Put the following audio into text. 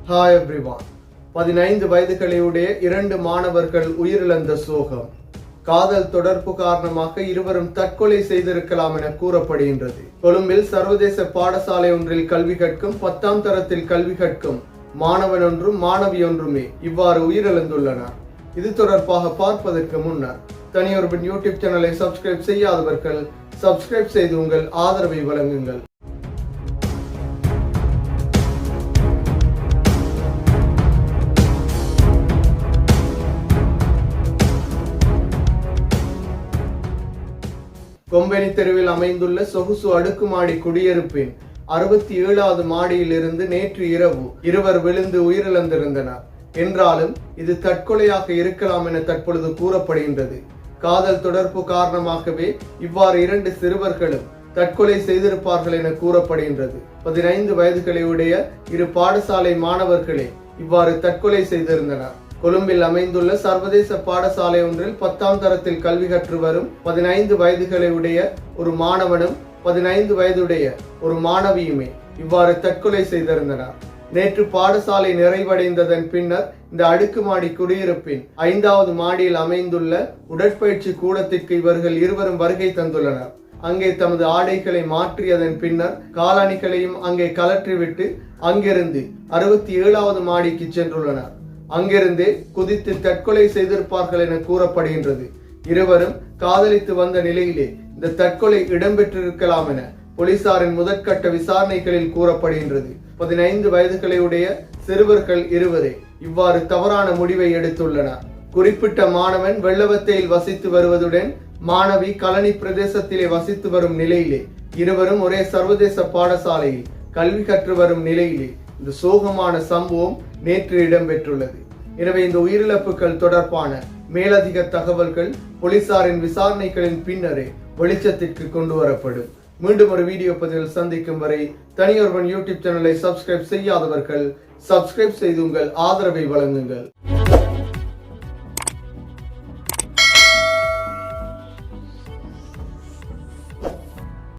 Hi everyone. 15 வயதுகளையுடைய 2 மாணவர்கள் உயிரிழந்த சோகம். காதல் தொடர்பு காரணமாக இருவரும் தற்கொலை செய்திருக்கலாம் என கூறப்படுகின்றது. கொழும்பில் சர்வதேச பாடசாலை ஒன்றில் கல்வி கற்கும் 10ஆம் தரத்தில் கல்வி கற்கும் மாணவன் ஒன்றும் மாணவி ஒன்றுமே இவ்வாறு உயிரிழந்துள்ளனர். இது தொடர்பாக பார்ப்பதற்கு முன்னர் தனியொருவன் யூடியூப் சேனலை சப்ஸ்கிரைப் செய்யாதவர்கள் சப்ஸ்கிரைப் செய்து உங்கள் ஆதரவை வழங்குங்கள். கொம்பெனி தெருவில் அமைந்துள்ள சொகுசு அடுக்குமாடி குடியிருப்பின் 67வது மாடியில் இருந்து நேற்று இரவு இருவர் விழுந்து உயிரிழந்திருந்தனர். என்றாலும் இது தற்கொலையாக இருக்கலாம் என தற்பொழுது கூறப்படுகின்றது. காதல் தொடர்பு காரணமாகவே இவ்வாறு 2 சிறுவர்களும் தற்கொலை செய்திருப்பார்கள் என கூறப்படுகின்றது. 15 வயதுகளையுடைய 2 பாடசாலை மாணவர்களே இவ்வாறு தற்கொலை செய்திருந்தனர். கொழும்பில் அமைந்துள்ள சர்வதேச பாடசாலை ஒன்றில் 10ஆம் தரத்தில் கல்வி கற்று வரும் 15 வயதுகளையுடைய ஒரு மாணவனும் 15 வயதுடைய ஒரு மாணவியுமே இவ்வாறு தற்கொலை செய்திருந்தனர். நேற்று பாடசாலை நிறைவடைந்ததன் பின்னர் இந்த அடுக்குமாடி குடியிருப்பின் 5வது மாடியில் அமைந்துள்ள உடற்பயிற்சி கூடத்திற்கு இவர்கள் இருவரும் வருகை தந்துள்ளனர். அங்கே தமது ஆடைகளை மாற்றியதன் பின்னர் காலணிகளையும் அங்கே கலற்றிவிட்டு அங்கிருந்து 67வது மாடிக்கு சென்றுள்ளனர். அங்கிருந்தே குதித்து தற்கொலை செய்திருப்பார்கள் என கூறப்படுகின்றது. இருவரும் காதலித்து வந்த நிலையிலே இந்த தற்கொலை இடம்பெற்றிருக்கலாம் என போலீசாரின் முதற்கட்ட விசாரணைகளில் கூறப்படுகின்றது. 15 வயதுகளையுடைய சிறுவர்கள் இருவரே இவ்வாறு தவறான முடிவை எடுத்துள்ளனர். குறிப்பிட்ட மாணவன் வெள்ளவத்தையில் வசித்து வருவதுடன் மாணவி கலனி பிரதேசத்திலே வசித்து வரும் நிலையிலே இருவரும் ஒரே சர்வதேச பாடசாலையில் கல்வி கற்று வரும் நிலையிலே இந்த சோகமான சம்பவம் நேற்று இடம்பெற்றுள்ளது. எனவே இந்த உயிரிழப்புகள் தொடர்பான மேலதிக தகவல்கள் போலீசாரின் விசாரணைகளின் பின்னரே வெளிச்சத்திற்கு கொண்டு வரப்படும். மீண்டும் ஒரு வீடியோ பதிவில் சந்திக்கும் வரை தனியொருவன் யூடியூப் சேனலை சப்ஸ்கிரைப் செய்யாதவர்கள் சப்ஸ்கிரைப் செய்து உங்கள் ஆதரவை வழங்குங்கள்.